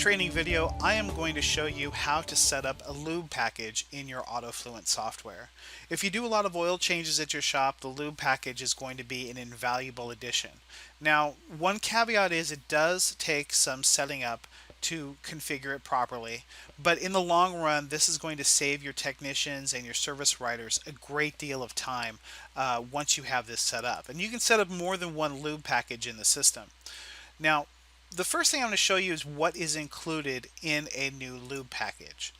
training video, I am going to show you how to set up a lube package in your AutoFluent software. If you do a lot of oil changes at your shop, the lube package is going to be an invaluable addition. Now, one caveat is it does take some setting up to configure it properly, but in the long run, this is going to save your technicians and your service writers a great deal of time once you have this set up. And you can set up more than one lube package in the system. Now, the first thing I'm going to show you is what is included in a new lube package.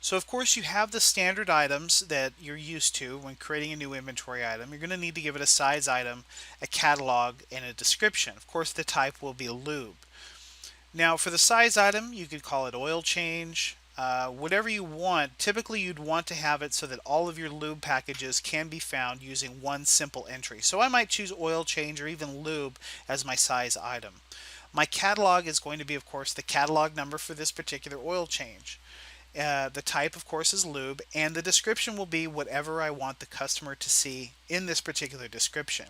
So of course you have the standard items that you're used to when creating a new inventory item. You're going to need to give it a size item, a catalog, and a description. Of course the type will be lube. Now for the size item, you could call it oil change, whatever you want. Typically you'd want to have it so that all of your lube packages can be found using one simple entry. So I might choose oil change or even lube as my size item. My catalog is going to be, of course, the catalog number for this particular oil change. The type, of course, is lube, and the description will be whatever I want the customer to see in this particular description.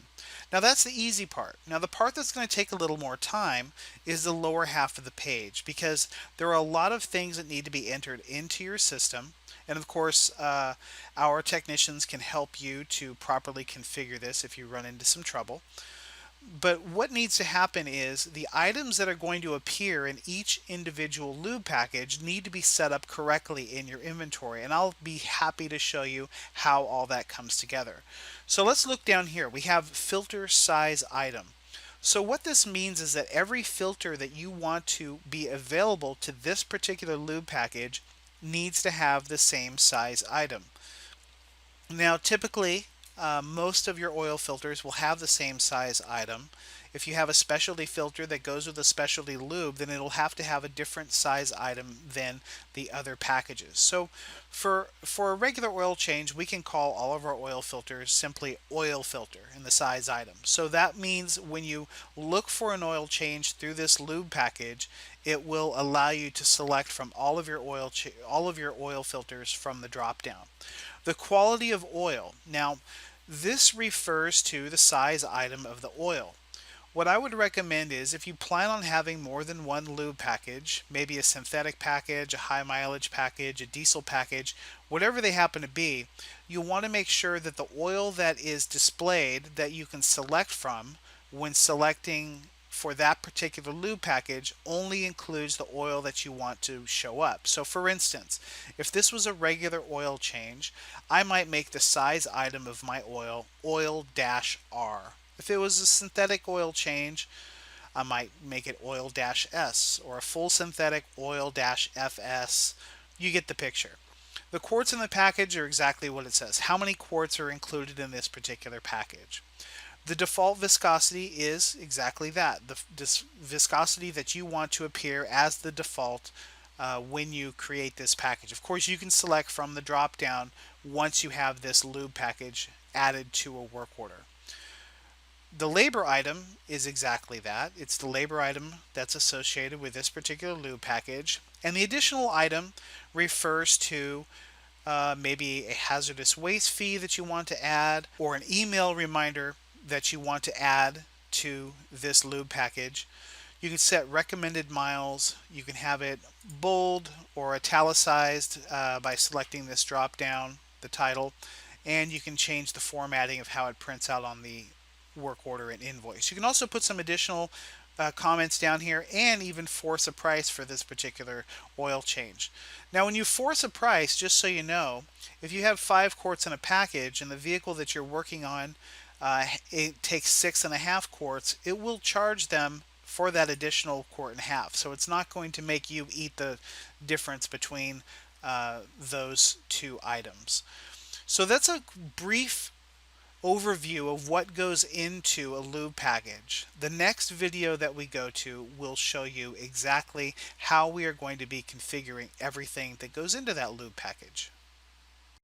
Now that's the easy part. Now the part that's going to take a little more time is the lower half of the page, because there are a lot of things that need to be entered into your system. And of course, our technicians can help you to properly configure this if you run into some trouble. But what needs to happen is the items that are going to appear in each individual lube package need to be set up correctly in your inventory, and I'll be happy to show you how all that comes together. So let's look down here. We have filter size item. So what this means is that every filter that you want to be available to this particular lube package needs to have the same size item. Now typically most of your oil filters will have the same size item. If you have a specialty filter that goes with a specialty lube, then it'll have to have a different size item than the other packages. So for a regular oil change, we can call all of our oil filters simply oil filter in the size item. So that means when you look for an oil change through this lube package, it will allow you to select from all of your oil filters from the drop down. The quality of oil. Now, this refers to the size item of the oil. What I would recommend is if you plan on having more than one lube package, maybe a synthetic package, a high mileage package, a diesel package, whatever they happen to be, you want to make sure that the oil that is displayed that you can select from when selecting for that particular lube package only includes the oil that you want to show up. So for instance, if this was a regular oil change, I might make the size item of my oil oil-R. If it was a synthetic oil change, I might make it oil-S, or a full synthetic oil-FS. You get the picture. The quarts in the package are exactly what it says. How many quarts are included in this particular package? The default viscosity is exactly that, the viscosity that you want to appear as the default when you create this package. Of course, you can select from the drop down once you have this lube package added to a work order. The labor item is exactly that. It's the labor item that's associated with this particular lube package. And the additional item refers to maybe a hazardous waste fee that you want to add, or an email reminder that you want to add to this lube package. You can set recommended miles. You can have it bold or italicized by selecting this drop down, the title, and you can change the formatting of how it prints out on the work order and invoice. You can also put some additional comments down here and even force a price for this particular oil change. Now when you force a price, just so you know, if you have 5 quarts in a package and the vehicle that you're working on it takes 6.5 quarts, it will charge them for that additional quart and a half. So it's not going to make you eat the difference between those two items. So that's a brief overview of what goes into a lube package. The next video that we go to will show you exactly how we are going to be configuring everything that goes into that lube package.